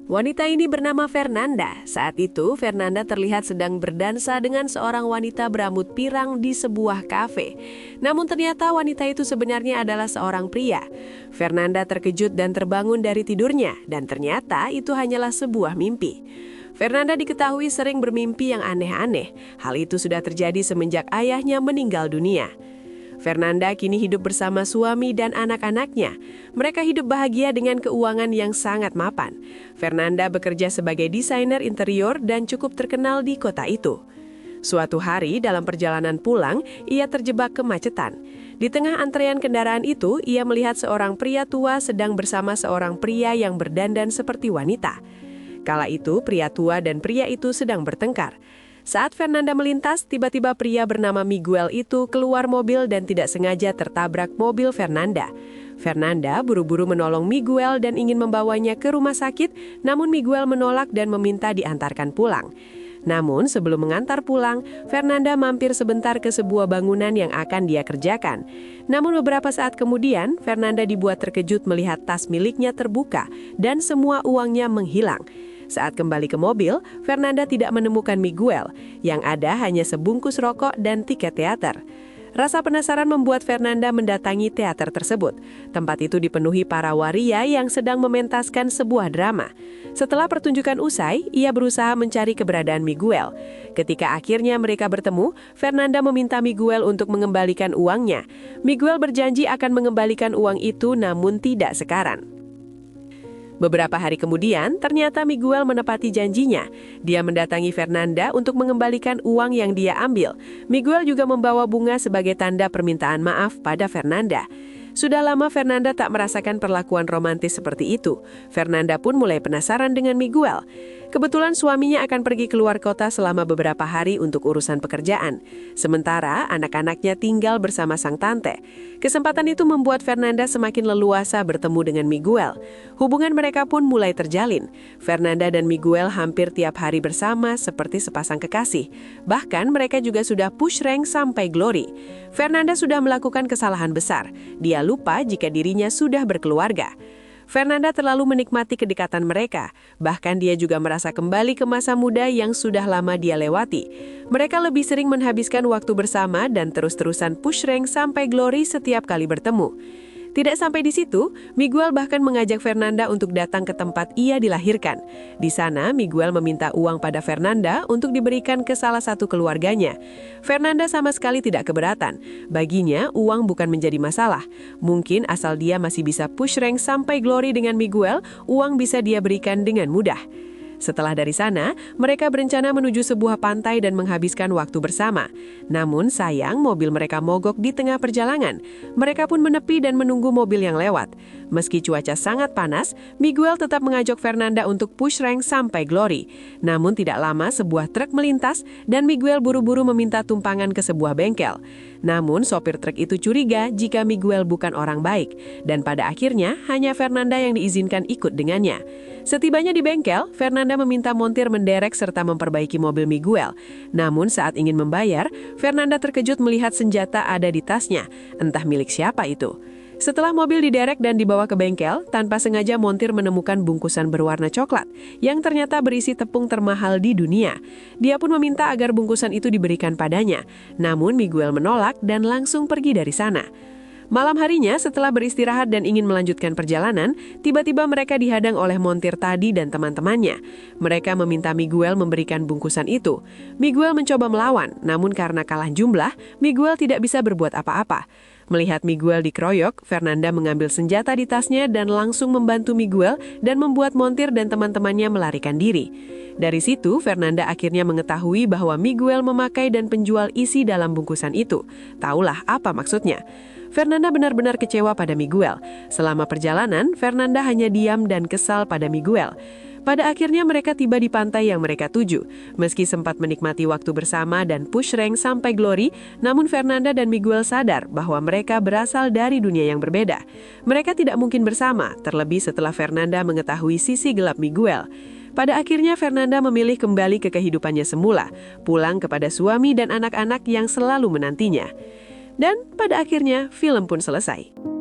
Wanita ini bernama Fernanda. Saat itu, Fernanda terlihat sedang berdansa dengan seorang wanita berambut pirang di sebuah kafe. Namun ternyata wanita itu sebenarnya adalah seorang pria. Fernanda terkejut dan terbangun dari tidurnya, dan ternyata itu hanyalah sebuah mimpi. Fernanda diketahui sering bermimpi yang aneh-aneh. Hal itu sudah terjadi semenjak ayahnya meninggal dunia. Fernanda kini hidup bersama suami dan anak-anaknya. Mereka hidup bahagia dengan keuangan yang sangat mapan. Fernanda bekerja sebagai desainer interior dan cukup terkenal di kota itu. Suatu hari dalam perjalanan pulang, ia terjebak kemacetan. Di tengah antrean kendaraan itu, ia melihat seorang pria tua sedang bersama seorang pria yang berdandan seperti wanita. Kala itu, pria tua dan pria itu sedang bertengkar. Saat Fernanda melintas, tiba-tiba pria bernama Miguel itu keluar mobil dan tidak sengaja tertabrak mobil Fernanda. Fernanda buru-buru menolong Miguel dan ingin membawanya ke rumah sakit, namun Miguel menolak dan meminta diantarkan pulang. Namun sebelum mengantar pulang, Fernanda mampir sebentar ke sebuah bangunan yang akan dia kerjakan. Namun beberapa saat kemudian, Fernanda dibuat terkejut melihat tas miliknya terbuka dan semua uangnya menghilang. Saat kembali ke mobil, Fernanda tidak menemukan Miguel. Yang ada hanya sebungkus rokok dan tiket teater. Rasa penasaran membuat Fernanda mendatangi teater tersebut. Tempat itu dipenuhi para waria yang sedang mementaskan sebuah drama. Setelah pertunjukan usai, ia berusaha mencari keberadaan Miguel. Ketika akhirnya mereka bertemu, Fernanda meminta Miguel untuk mengembalikan uangnya. Miguel berjanji akan mengembalikan uang itu namun tidak sekarang. Beberapa hari kemudian, ternyata Miguel menepati janjinya. Dia mendatangi Fernanda untuk mengembalikan uang yang dia ambil. Miguel juga membawa bunga sebagai tanda permintaan maaf pada Fernanda. Sudah lama Fernanda tak merasakan perlakuan romantis seperti itu. Fernanda pun mulai penasaran dengan Miguel. Kebetulan suaminya akan pergi keluar kota selama beberapa hari untuk urusan pekerjaan. Sementara anak-anaknya tinggal bersama sang tante. Kesempatan itu membuat Fernanda semakin leluasa bertemu dengan Miguel. Hubungan mereka pun mulai terjalin. Fernanda dan Miguel hampir tiap hari bersama seperti sepasang kekasih. Bahkan mereka juga sudah push rank sampai glory. Fernanda sudah melakukan kesalahan besar. Dia lupa jika dirinya sudah berkeluarga. Fernanda terlalu menikmati kedekatan mereka. Bahkan dia juga merasa kembali ke masa muda yang sudah lama dia lewati. Mereka lebih sering menghabiskan waktu bersama dan terus-terusan push rank sampai glory setiap kali bertemu. Tidak sampai di situ, Miguel bahkan mengajak Fernanda untuk datang ke tempat ia dilahirkan. Di sana, Miguel meminta uang pada Fernanda untuk diberikan ke salah satu keluarganya. Fernanda sama sekali tidak keberatan. Baginya, uang bukan menjadi masalah. Mungkin asal dia masih bisa push rank sampai glory dengan Miguel, uang bisa dia berikan dengan mudah. Setelah dari sana, mereka berencana menuju sebuah pantai dan menghabiskan waktu bersama. Namun sayang, mobil mereka mogok di tengah perjalanan. Mereka pun menepi dan menunggu mobil yang lewat. Meski cuaca sangat panas, Miguel tetap mengajak Fernanda untuk push rank sampai glory. Namun tidak lama sebuah truk melintas dan Miguel buru-buru meminta tumpangan ke sebuah bengkel. Namun sopir truk itu curiga jika Miguel bukan orang baik. Dan pada akhirnya hanya Fernanda yang diizinkan ikut dengannya. Setibanya di bengkel, Fernanda meminta montir menderek serta memperbaiki mobil Miguel. Namun saat ingin membayar, Fernanda terkejut melihat senjata ada di tasnya. Entah milik siapa itu. Setelah mobil diderek dan dibawa ke bengkel, tanpa sengaja montir menemukan bungkusan berwarna coklat yang ternyata berisi tepung termahal di dunia. Dia pun meminta agar bungkusan itu diberikan padanya. Namun Miguel menolak dan langsung pergi dari sana. Malam harinya, setelah beristirahat dan ingin melanjutkan perjalanan, tiba-tiba mereka dihadang oleh montir tadi dan teman-temannya. Mereka meminta Miguel memberikan bungkusan itu. Miguel mencoba melawan, namun karena kalah jumlah, Miguel tidak bisa berbuat apa-apa. Melihat Miguel dikeroyok, Fernanda mengambil senjata di tasnya dan langsung membantu Miguel dan membuat montir dan teman-temannya melarikan diri. Dari situ, Fernanda akhirnya mengetahui bahwa Miguel memakai dan penjual isi dalam bungkusan itu. Taulah apa maksudnya. Fernanda benar-benar kecewa pada Miguel. Selama perjalanan, Fernanda hanya diam dan kesal pada Miguel. Pada akhirnya mereka tiba di pantai yang mereka tuju. Meski sempat menikmati waktu bersama dan push rank sampai glory, namun Fernanda dan Miguel sadar bahwa mereka berasal dari dunia yang berbeda. Mereka tidak mungkin bersama, terlebih setelah Fernanda mengetahui sisi gelap Miguel. Pada akhirnya Fernanda memilih kembali ke kehidupannya semula, pulang kepada suami dan anak-anak yang selalu menantinya. Dan pada akhirnya film pun selesai.